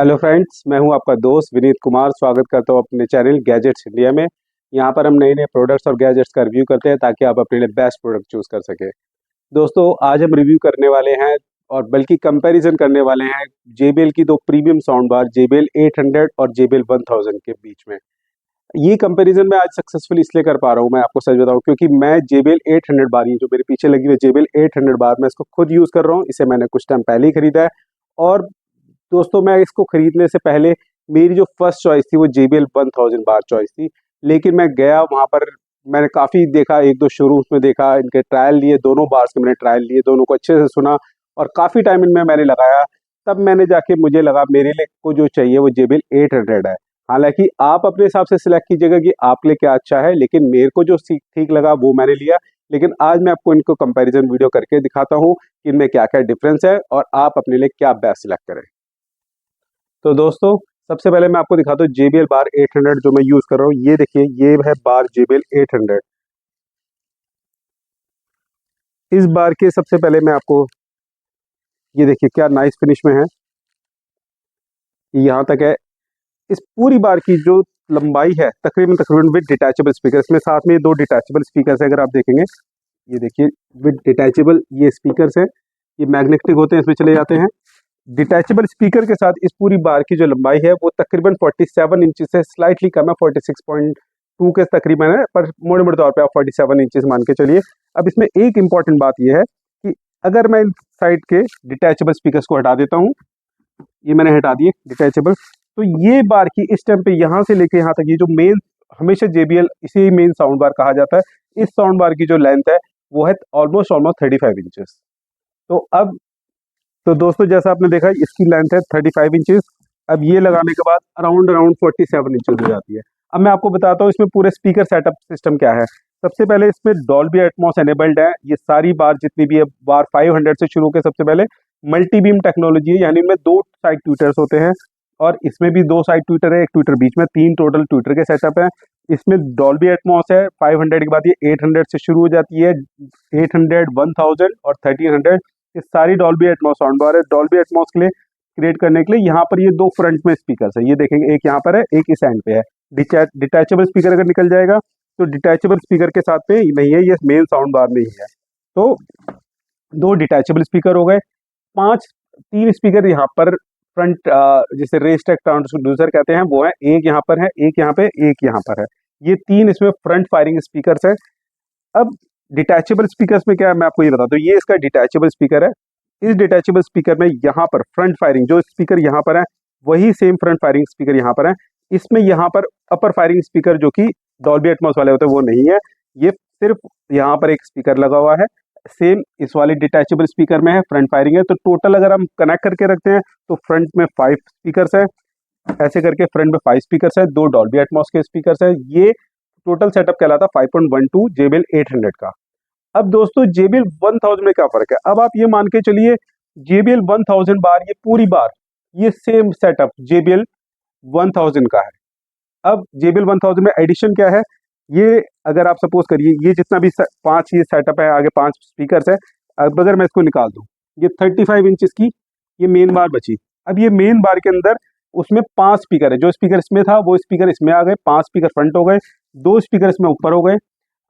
Hello friends, मैं हूं आपका दोस्त विनीत कुमार। स्वागत करता हूं अपने चैनल गैजेट्स इंडिया में। यहां पर हम नए नए प्रोडक्ट्स और गैजेट्स का रिव्यू करते हैं ताकि आप अपने लिए बेस्ट प्रोडक्ट चूज कर सकें। दोस्तों, आज हम रिव्यू करने वाले हैं और बल्कि कंपैरिजन करने वाले हैं JBL की दो प्रीमियम साउंड बार JBL 800 और JBL 1000 के बीच में। ये कंपैरिजन मैं आज सक्सेसफुली इसलिए कर पा रहा हूँ, मैं आपको सच बताऊँ, क्योंकि मैं JBL 800 बार, ये जो मेरे पीछे लगी हुई JBL 800 बार, मैं इसको खुद यूज़ कर रहा हूँ। इसे मैंने कुछ टाइम पहले ही खरीदा है और दोस्तों, मैं इसको खरीदने से पहले मेरी जो फर्स्ट चॉइस थी वो JBL 1000 बार चॉइस थी। लेकिन मैं गया वहाँ पर, मैंने काफ़ी देखा, एक दो शोरूम्स में देखा, इनके ट्रायल लिए, दोनों बार्स के मैंने ट्रायल लिए, दोनों को अच्छे से सुना और काफ़ी टाइम इनमें मैंने लगाया। तब मैंने जाके मुझे लगा मेरे लिए को जो चाहिए वो JBL 800 है। हालांकि आप अपने हिसाब से सिलेक्ट कीजिएगा कि आपके लिए क्या अच्छा है, लेकिन मेरे को जो ठीक लगा वो मैंने लिया। लेकिन आज मैं आपको इनको कंपैरिजन वीडियो करके दिखाता हूँ कि इनमें क्या क्या डिफरेंस है और आप अपने लिए क्या बेस्ट सिलेक्ट करें। तो दोस्तों, सबसे पहले मैं आपको दिखाता हूँ JBL बार 800 जो मैं यूज़ कर रहा हूँ। ये देखिए, ये है बार JBL 800। इस बार के सबसे पहले मैं आपको, ये देखिए क्या नाइस फिनिश में है, यहाँ तक है। इस पूरी बार की जो लंबाई है तकरीबन तकरीबन विद डिटैचेबल स्पीकर, इसमें साथ में दो डिटैचेबल स्पीकर है। अगर आप देखेंगे, ये देखिए विद डिटैचेबल ये स्पीकर्स हैं, ये मैग्नेटिक होते हैं, इसमें चले जाते हैं। डिटैचेबल स्पीकर के साथ इस पूरी बार की जो लंबाई है वो तकरीबन 47 इंच से स्लाइटली कम है, 46.2 के तकरीबन है, पर मोटे मोटे तौर पे आप 47 इंचेस मान के चलिए। अब इसमें एक इम्पॉर्टेंट बात यह है कि अगर मैं इन साइड के डिटैचेबल स्पीकर्स को हटा देता हूँ, ये मैंने हटा दिए डिटैचेबल, तो ये बार की इस टाइम पे यहाँ से लेके यहाँ तक, ये जो मेन, हमेशा JBL इसे मेन साउंड बार कहा जाता है, इस साउंड बार की जो लेंथ है वो है ऑलमोस्ट ऑलमोस्ट 35 इंचेस। तो अब, तो दोस्तों, जैसा आपने देखा इसकी लेंथ है 35 इंचेस। अब ये लगाने के बाद अराउंड अराउंड 47 इंचेस हो जाती है। अब मैं आपको बताता हूँ इसमें पूरे स्पीकर सेटअप सिस्टम क्या है। सबसे पहले इसमें डॉल्बी एटमॉस एनेबल्ड है। ये सारी बार जितनी भी है, बार 500 से शुरू होकर सबसे पहले मल्टी बीम टेक्नोलॉजी है, यानी इनमें दो साइड ट्विटर्स होते हैं और इसमें भी दो साइड ट्विटर है, एक ट्विटर बीच में, तीन टोटल ट्विटर के सेटअप है। इसमें डॉल्बी एटमॉस है। 500 के बाद ये 800 से शुरू हो जाती है, 800, 1000 और 1300। ये सारी डॉल्बी एटमॉस साउंड बार है। डॉल्बी एटमॉस के लिए क्रिएट करने के लिए यहाँ पर ये दो फ्रंट में स्पीकर्स है, ये देखेंगे, एक यहाँ पर है, एक इस एंड पे है। डिटैचेबल स्पीकर अगर निकल जाएगा तो डिटैचेबल स्पीकर के साथ पे नहीं है, ये मेन साउंड बार में ही है। तो दो डिटैचेबल स्पीकर हो गए, तीन स्पीकर यहाँ पर फ्रंट, जिसे रेस्टेक ट्रांसड्यूसर कहते हैं, वो है, एक यहाँ पर है, एक यहाँ पे, एक यहाँ पर है। ये तीन इसमें फ्रंट फायरिंग स्पीकर्स है। अब डिटैचेबल स्पीकर्स में क्या है मैं आपको ये बताता हूँ। ये इसका डिटैचेबल स्पीकर है। इस डिटैचेबल स्पीकर में यहाँ पर फ्रंट फायरिंग जो स्पीकर यहाँ पर है वही सेम फ्रंट फायरिंग स्पीकर यहाँ पर है। इसमें यहाँ पर अपर फायरिंग स्पीकर जो कि डॉल्बी एटमॉस वाले होते हैं वो नहीं है, ये सिर्फ यहाँ पर एक स्पीकर लगा हुआ है। सेम इस वाले डिटैचेबल स्पीकर में है, फ्रंट फायरिंग है। तो टोटल अगर हम कनेक्ट करके रखते हैं तो फ्रंट में 5 स्पीकर्स है, ऐसे करके फ्रंट में 5 स्पीकर्स है, दो डॉल्बी एटमॉस के स्पीकर्स है। ये टोटल सेटअप कहलाता 5.12 JBL 800 का। अब दोस्तों, JBL 1000 में क्या फर्क है, अब आप ये मान के चलिए JBL 1000 बार, ये पूरी बार ये सेम सेटअप JBL 1000 का है। अब JBL 1000 में एडिशन क्या है, ये अगर आप सपोज करिए, ये जितना भी पांच ये सेटअप है, आगे 5 स्पीकर्स है। अब अगर मैं इसको निकाल दूं, ये 35 इंचेस की ये मेन बार बची। अब ये मेन बार के अंदर उसमें 5 स्पीकर है, जो स्पीकर इसमें था वो स्पीकर इसमें आ गए, 5 स्पीकर फ्रंट हो गए, 2 स्पीकर इसमें ऊपर हो गए।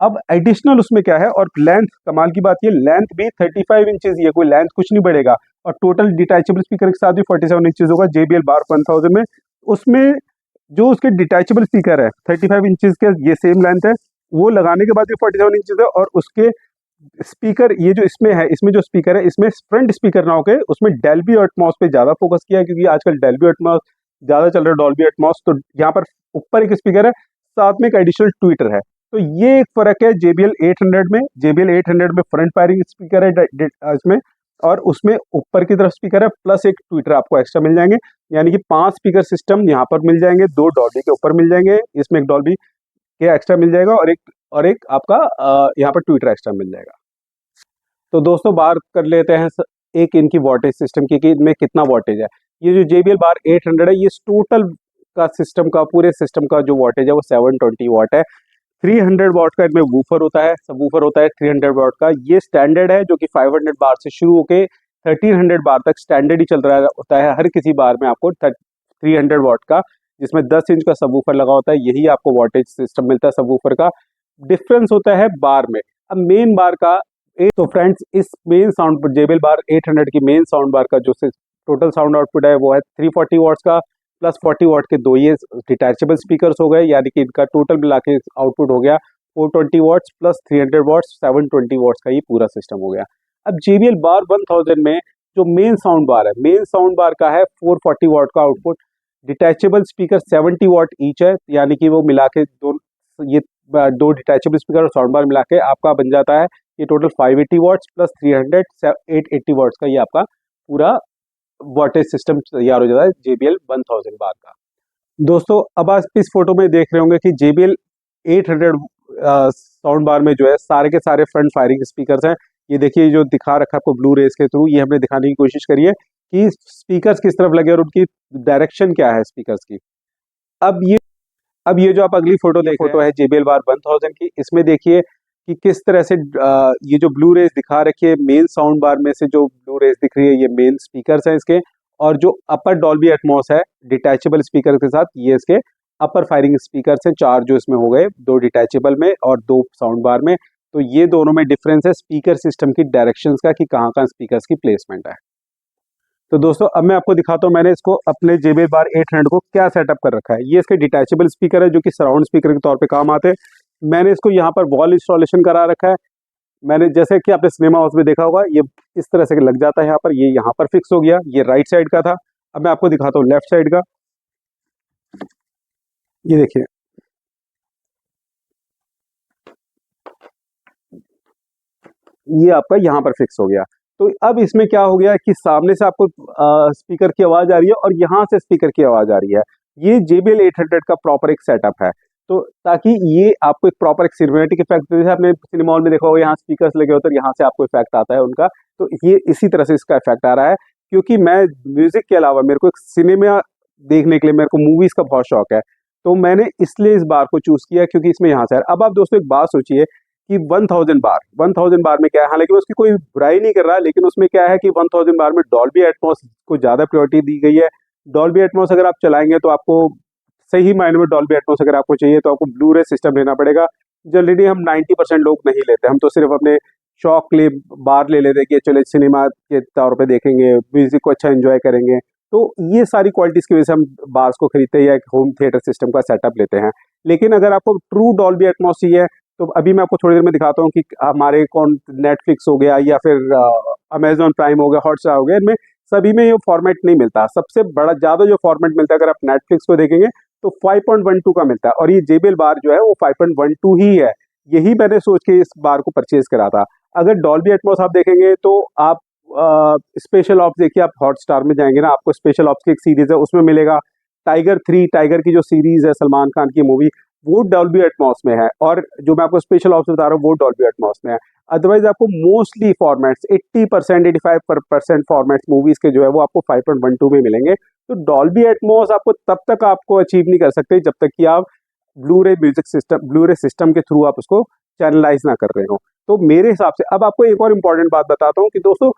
अब एडिशनल उसमें क्या है, और लेंथ, कमाल की बात, ये लेंथ भी 35 इंचेस ही है, कोई लेंथ कुछ नहीं बढ़ेगा। और टोटल डिटैचेबल स्पीकर के साथ भी 47 इंचेस होगा JBL बार 1000 में। उसमें जो उसके डिटैचेबल स्पीकर है 35 इंचेस के, ये सेम लेंथ है, वो लगाने के बाद भी 47 इंचेस है। और उसके स्पीकर ये जो इसमें है, इसमें जो स्पीकर है, इसमें फ्रंट स्पीकर ना होके उसमें डॉल्बी एटमॉस पे ज्यादा फोकस किया है, क्योंकि आजकल डॉल्बी एटमॉस ज्यादा चल रहा है, डॉल्बी एटमॉस। तो यहाँ पर ऊपर एक स्पीकर है, साथ में एक एडिशनल ट्विटर है। तो ये एक फर्क है JBL 800 में। JBL 800 में फ्रंट फायरिंग स्पीकर है इसमें, और उसमें ऊपर की तरफ स्पीकर है, प्लस एक ट्विटर आपको एक्स्ट्रा मिल जाएंगे। यानी कि 5 स्पीकर सिस्टम यहाँ पर मिल जाएंगे, 2 डॉल्बी के ऊपर मिल जाएंगे, इसमें एक डॉल्बी के एक्स्ट्रा मिल जाएगा, और एक आपका यहाँ पर ट्विटर एक्स्ट्रा मिल जाएगा। तो दोस्तों, बात कर लेते हैं एक इनकी वॉटेज सिस्टम की, कि इनमें कितना वॉटेज है। ये जो JBL बार 800 है, ये टोटल का सिस्टम का, पूरे सिस्टम का जो वॉटेज है वो 720 वॉट है। 300 वॉट का इसमें वूफर होता है, सब वूफर होता है 300 वॉट का। ये स्टैंडर्ड है, जो कि 500 बार से शुरू होकर 1300 बार तक स्टैंडर्ड ही चल रहा होता है। हर किसी बार में आपको 300 वाट का, जिसमें 10 इंच का सबवूफर लगा होता है। यही आपको वॉटेज सिस्टम मिलता है सबवूफर का। डिफरेंस होता है बार में। अब मेन बार का तो फ्रेंड्स, इस मेन साउंड JBL बार 800 की मेन साउंड बार का जो टोटल साउंड आउटपुट है वो है 340 वाट्स का, प्लस 40 वाट के दो ये डिटैचेबल स्पीकर्स हो गए, यानी कि इनका टोटल मिला के आउटपुट हो गया 420 वाट्स प्लस 300 वाट्स 720 वाट्स का ये पूरा सिस्टम हो गया। अब JBL बार 1000 में जो मेन साउंड बार है, मेन साउंड बार का है 440 वाट का आउटपुट, डिटैचेबल स्पीकर 70 वाट ईच है, यानी कि वो मिला के ये दो डिटैचेबल स्पीकर और साउंड बार मिला के आपका बन जाता है ये टोटल 580 वाट्स प्लस 300 880 वाट्स का ये आपका पूरा वॉटेज सिस्टम तैयार हो जाता है JBL 1000 बार का। दोस्तों अब आप इस फोटो में देख रहे होंगे कि JBL 800 साउंड बार में जो है सारे के सारे फ्रंट फायरिंग स्पीकर्स हैं। ये देखिए जो दिखा रखा है आपको ब्लू रेस के थ्रू, ये हमने दिखाने की कोशिश करी है कि स्पीकर्स किस तरफ लगे और उनकी डायरेक्शन क्या है स्पीकर्स की। अब ये जो आप अगली फोटो है JBL बार 1000 की, इसमें देखिए कि किस तरह से ये जो ब्लू रेस दिखा रखी है मेन साउंड बार में से जो ब्लू रेस दिख रही है ये मेन स्पीकर्स हैं इसके, और जो अपर डॉल्बी एटमॉस है डिटैचेबल स्पीकर के साथ ये इसके अपर फायरिंग स्पीकर्स हैं, 4 जो इसमें हो गए, 2 डिटैचेबल में और 2 साउंड बार में। तो ये दोनों में डिफरेंस है स्पीकर सिस्टम की डायरेक्शंस का कि कहाँ कहाँ स्पीकर्स की प्लेसमेंट है। तो दोस्तों अब मैं आपको दिखाता हूँ मैंने इसको अपने JBL बार 800 को क्या सेटअप कर रखा है। ये इसके डिटैचेबल स्पीकर है जो कि सराउंड स्पीकर के तौर पे काम आते हैं। मैंने इसको यहाँ पर वॉल इंस्टॉलेशन करा रखा है। मैंने जैसे कि आपने सिनेमा हाउस में देखा होगा ये इस तरह से लग जाता है यहाँ पर, ये यहाँ पर फिक्स हो गया। ये राइट साइड का था। अब मैं आपको दिखाता हूँ लेफ्ट साइड का। ये देखिए ये आपका यहाँ पर फिक्स हो गया। तो अब इसमें क्या हो गया कि सामने से आपको स्पीकर की आवाज आ रही है और यहाँ से स्पीकर की आवाज आ रही है। ये JBL 800 का प्रॉपर एक सेटअप है, तो ताकि ये आपको एक प्रॉपर एक सिनेमैटिक इफेक्ट, जैसे आपने सिनेमा हॉल में देखा होगा यहाँ स्पीकर्स लगे होते हैं, यहाँ से आपको इफेक्ट आता है उनका, तो ये इसी तरह से इसका इफेक्ट आ रहा है। क्योंकि मैं म्यूजिक के अलावा मेरे को एक सिनेमा देखने के लिए, मेरे को मूवीज का बहुत शौक है, तो मैंने इसलिए इस बार को चूज किया क्योंकि इसमें यहाँ से अब आप दोस्तों एक बात सोचिए कि 1000 बार में क्या है, हालांकि मैं उसकी कोई बुराई नहीं कर रहा, लेकिन उसमें क्या है कि 1000 बार में डॉल्बी एटमॉस को ज़्यादा प्रायोरिटी दी गई है। डॉल्बी एटमॉस अगर आप चलाएंगे तो आपको सही मायने में डॉल्बी एटमॉस अगर आपको चाहिए तो आपको ब्लू रे सिस्टम लेना पड़ेगा। जनरली हम 90% लोग नहीं लेते, हम तो सिर्फ अपने शौक के लिए बार ले लेते कि चले सिनेमा के तौर पे देखेंगे, म्यूजिक को अच्छा एंजॉय करेंगे। तो ये सारी क्वालिटीज़ की वजह से हम बार्स को खरीदते हैं या एक होम थिएटर सिस्टम का सेटअप लेते हैं। लेकिन अगर आपको ट्रू डॉल्बी एटमॉस चाहिए तो अभी मैं आपको थोड़ी देर में दिखाता हूँ कि हमारे कौन नेटफ्लिक्स हो गया या फिर अमेजॉन प्राइम हो गया, हॉटस्टार हो गया, इनमें सभी में ये फॉर्मेट नहीं मिलता। सबसे बड़ा ज़्यादा जो फॉर्मेट मिलता है अगर आप नेटफ्लिक्स को देखेंगे तो 5.12 का मिलता है, और ये JBL बार जो है वो 5.12 ही है। यही मैंने सोच के इस बार को परचेज करा था। अगर डॉल्बी एटमॉस आप देखेंगे तो आप स्पेशल ऑप्स देखिए, आप हॉटस्टार में जाएंगे ना, आपको स्पेशल ऑप्स की एक सीरीज है उसमें मिलेगा टाइगर 3, टाइगर की जो सीरीज है सलमान खान की मूवी, वो डॉल्बी एटमॉस में है, और जो मैं आपको स्पेशल ऑप्स बता रहा हूँ वो डॉल्बी एटमॉस में है। अदरवाइज आपको मोस्टली फॉर्मेट्स 80% 85% फॉर्मेट्स मूवीज के जो है वो आपको 5.12 में मिलेंगे। तो डॉल्बी एटमॉस आपको तब तक आपको अचीव नहीं कर सकते जब तक कि आप ब्लू रे म्यूजिक सिस्टम, ब्लू रे सिस्टम के थ्रू आप उसको चैनलाइज ना कर रहे हो। तो मेरे हिसाब से अब आपको एक और इम्पॉर्टेंट बात बताता हूँ कि दोस्तों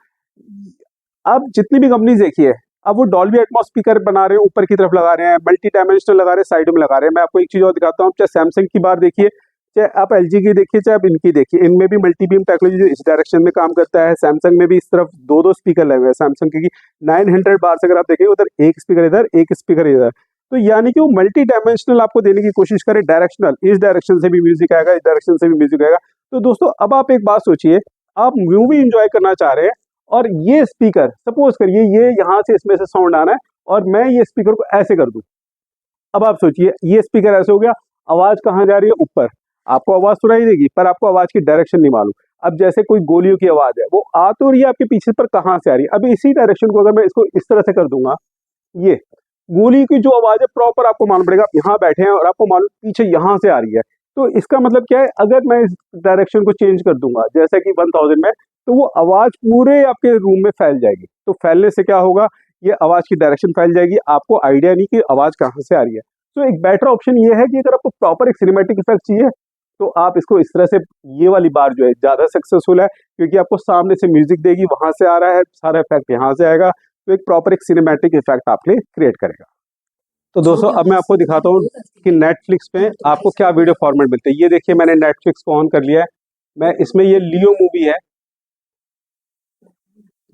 अब जितनी भी कंपनीज देखिए अब वो डॉल्बी एटमॉस स्पीकर बना रहे हैं, ऊपर की तरफ लगा रहे हैं, मल्टी डायमेंशनल लगा रहे हैं, साइड में लगा रहे हैं। मैं आपको एक चीज और दिखाता हूँ, चाहे सैमसंग की बार देखिए, चाहे आप LG की देखिए, चाहे आप इनकी देखिए, इनमें भी मल्टी बीम टेक्नोलॉजी जो इस डायरेक्शन में काम करता है। सैमसंग में भी इस तरफ 2 स्पीकर लगे हुए हैं। सैमसंग की 900 बार से अगर आप देखेंगे उधर एक स्पीकर इधर, एक स्पीकर इधर, तो यानी कि वो मल्टी डायमेंशनल आपको देने की कोशिश करे, डायरेक्शनल, इस डायरेक्शन से भी म्यूजिक आएगा, इस डायरेक्शन से भी म्यूजिक आएगा। तो दोस्तों अब आप एक बात सोचिए, आप मूवी इंजॉय करना चाह रहे हैं और ये स्पीकर सपोज करिए ये यहाँ से इसमें से साउंड आना है और मैं ये स्पीकर को ऐसे कर दूं, अब आप सोचिए ये स्पीकर ऐसे हो गया, आवाज कहाँ जा रही है, ऊपर, आपको आवाज सुनाई देगी पर आपको आवाज की डायरेक्शन नहीं मालूम। अब जैसे कोई गोलियों की आवाज है वो आ तो रही है आपके पीछे पर कहाँ से आ रही है, अब इसी डायरेक्शन को अगर मैं इसको इस तरह से कर दूंगा, ये गोली की जो आवाज है प्रॉपर आपको मालूम पड़ेगा, आप यहाँ बैठे हैं और आपको मालूम पीछे यहाँ से आ रही है। तो इसका मतलब क्या है, अगर मैं इस डायरेक्शन को चेंज कर दूंगा जैसे कि 1000 में, तो वो आवाज पूरे आपके रूम में फैल जाएगी। तो फैलने से क्या होगा, ये आवाज की डायरेक्शन फैल जाएगी, आपको आइडिया नहीं कि आवाज कहाँ से आ रही है। तो एक बेटर ऑप्शन ये है कि अगर आपको प्रॉपर एक सिनेमैटिक इफेक्ट चाहिए तो आप इसको इस तरह से, ये वाली बार जो है ज्यादा सक्सेसफुल है क्योंकि आपको सामने से म्यूजिक देगी, वहां से आ रहा है सारा इफेक्ट यहाँ से आएगा, तो एक प्रॉपर एक सिनेमैटिक इफेक्ट आपके लिए क्रिएट करेगा। तो दोस्तों अब मैं आपको दिखाता हूँ कि नेटफ्लिक्स पे आपको क्या वीडियो फॉर्मेट मिलते हैं। ये देखिए मैंने नेटफ्लिक्स को ऑन कर लिया है। मैं इसमें ये लियो मूवी है,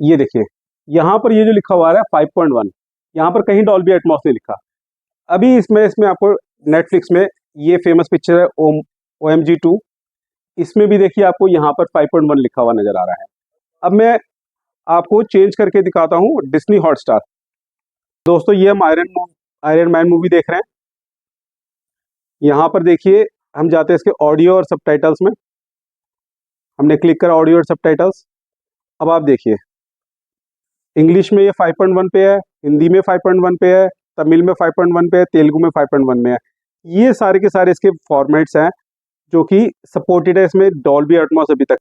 ये देखिए यहाँ पर ये जो लिखा हुआ है 5.1, यहाँ पर कहीं डॉल्बी एटमॉस नहीं लिखा। अभी इसमें आपको नेटफ्लिक्स में ये फेमस पिक्चर है OMG 2, इसमें भी देखिए आपको यहाँ पर 5.1 लिखा हुआ नजर आ रहा है। अब मैं आपको चेंज करके दिखाता हूँ डिज्नी हॉटस्टार। दोस्तों ये हम आयरन मैन मूवी देख रहे हैं। यहाँ पर देखिए हम जाते हैं इसके ऑडियो और सबटाइटल्स में, हमने क्लिक करा ऑडियो और सबटाइटल्स। अब आप देखिए इंग्लिश में ये 5.1 पे है, हिंदी में 5.1 पे है, तमिल में 5.1 पे है, तेलुगु में 5.1 में है। ये सारे के सारे इसके फॉर्मेट्स हैं जो कि सपोर्टेड है इसमें डॉल्बी एटमॉस अभी तक।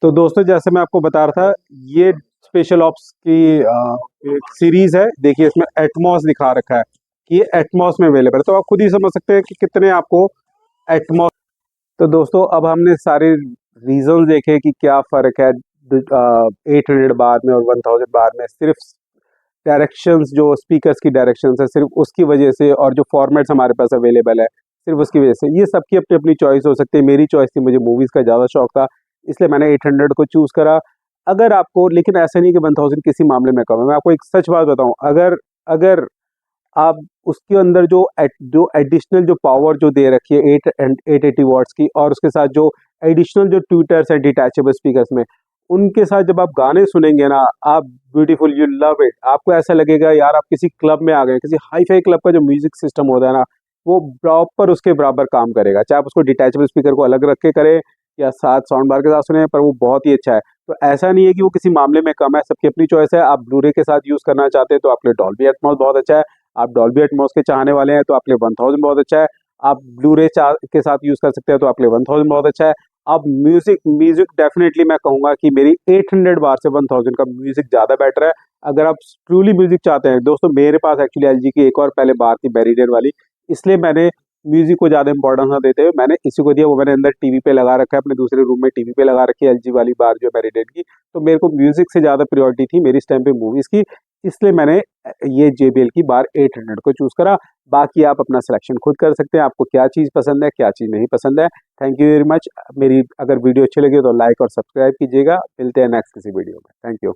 तो दोस्तों जैसे मैं आपको बता रहा था, ये स्पेशल ऑप्स की सीरीज है। देखिए इसमें एटमॉस दिखा रखा है कि ये एटमॉस में अवेलेबल है, तो आप खुद ही समझ सकते हैं कि कितने आपको एटमॉस। तो दोस्तों अब हमने सारे रीजन देखे कि क्या फ़र्क है 800 बार में और 1000 बार में। सिर्फ डायरेक्शंस, जो स्पीकर्स की डायरेक्शंस है सिर्फ उसकी वजह से, और जो फॉर्मेट्स हमारे पास अवेलेबल है सिर्फ उसकी वजह से। ये सबकी अपनी अपनी चॉइस हो सकती है। मेरी चॉइस थी, मुझे मूवीज़ का ज़्यादा शौक था, इसलिए मैंने 800 को चूज़ करा। अगर आपको, लेकिन ऐसा नहीं कि 1000 किसी मामले में कम है। मैं आपको एक सच बात बताऊँ, अगर अगर आप उसके अंदर जो एडिशनल जो पावर जो दे रखी है 880 वॉट्स की, और उसके साथ जो एडिशनल जो ट्विटर्स हैं डिटैचेबल स्पीकर्स में, उनके साथ जब आप गाने सुनेंगे ना, आप ब्यूटीफुल, यू लव इट। आपको ऐसा लगेगा यार आप किसी क्लब में आ गए। किसी हाई फाई क्लब का जो म्यूजिक सिस्टम होता है ना, वो प्रॉपर उसके बराबर काम करेगा, चाहे आप उसको डिटैचेबल स्पीकर को अलग रख के करें या साथ साउंड बार के साथ सुने, पर वो बहुत ही अच्छा है। तो ऐसा नहीं है कि वो किसी मामले में कम है, सबकी अपनी चॉइस है। आप ब्लूरे के साथ यूज़ करना चाहते हैं तो आपके लिए डॉल्बी एटमॉस बहुत अच्छा है। आप डॉल्बी एटमॉस के चाहने वाले हैं तो आपके लिए 1000 बहुत अच्छा है। आप ब्लूरे के साथ यूज़ कर सकते हैं तो आपके लिए 1000 बहुत अच्छा है। अब म्यूजिक डेफिनेटली मैं कहूँगा कि मेरी 800 बार से 1000 का म्यूजिक ज़्यादा बेटर है। अगर आप ट्रूली म्यूजिक चाहते हैं दोस्तों, मेरे पास एक्चुअली एलजी की एक और पहले बार थी मेरिडियन वाली, इसलिए मैंने म्यूजिक को ज़्यादा इंपॉर्टेंस ना देते हुए मैंने इसी को दिया। वो मैंने अंदर टीवी पे लगा रखा है, अपने दूसरे रूम में टीवी पे लगा रखी है एलजी वाली बार जो मेरिडियन की। तो मेरे को म्यूजिक से ज़्यादा प्रायोरिटी थी मेरी इस टाइम पे मूवीज़ की, इसलिए मैंने ये JBL की बार 800 को चूज़ करा। बाकी आप अपना सिलेक्शन खुद कर सकते हैं, आपको क्या चीज़ पसंद है, क्या चीज़ नहीं पसंद है। Thank you very much. मेरी अगर वीडियो अच्छी लगी तो लाइक और सब्सक्राइब कीजिएगा। मिलते हैं नेक्स्ट किसी वीडियो में। Thank you.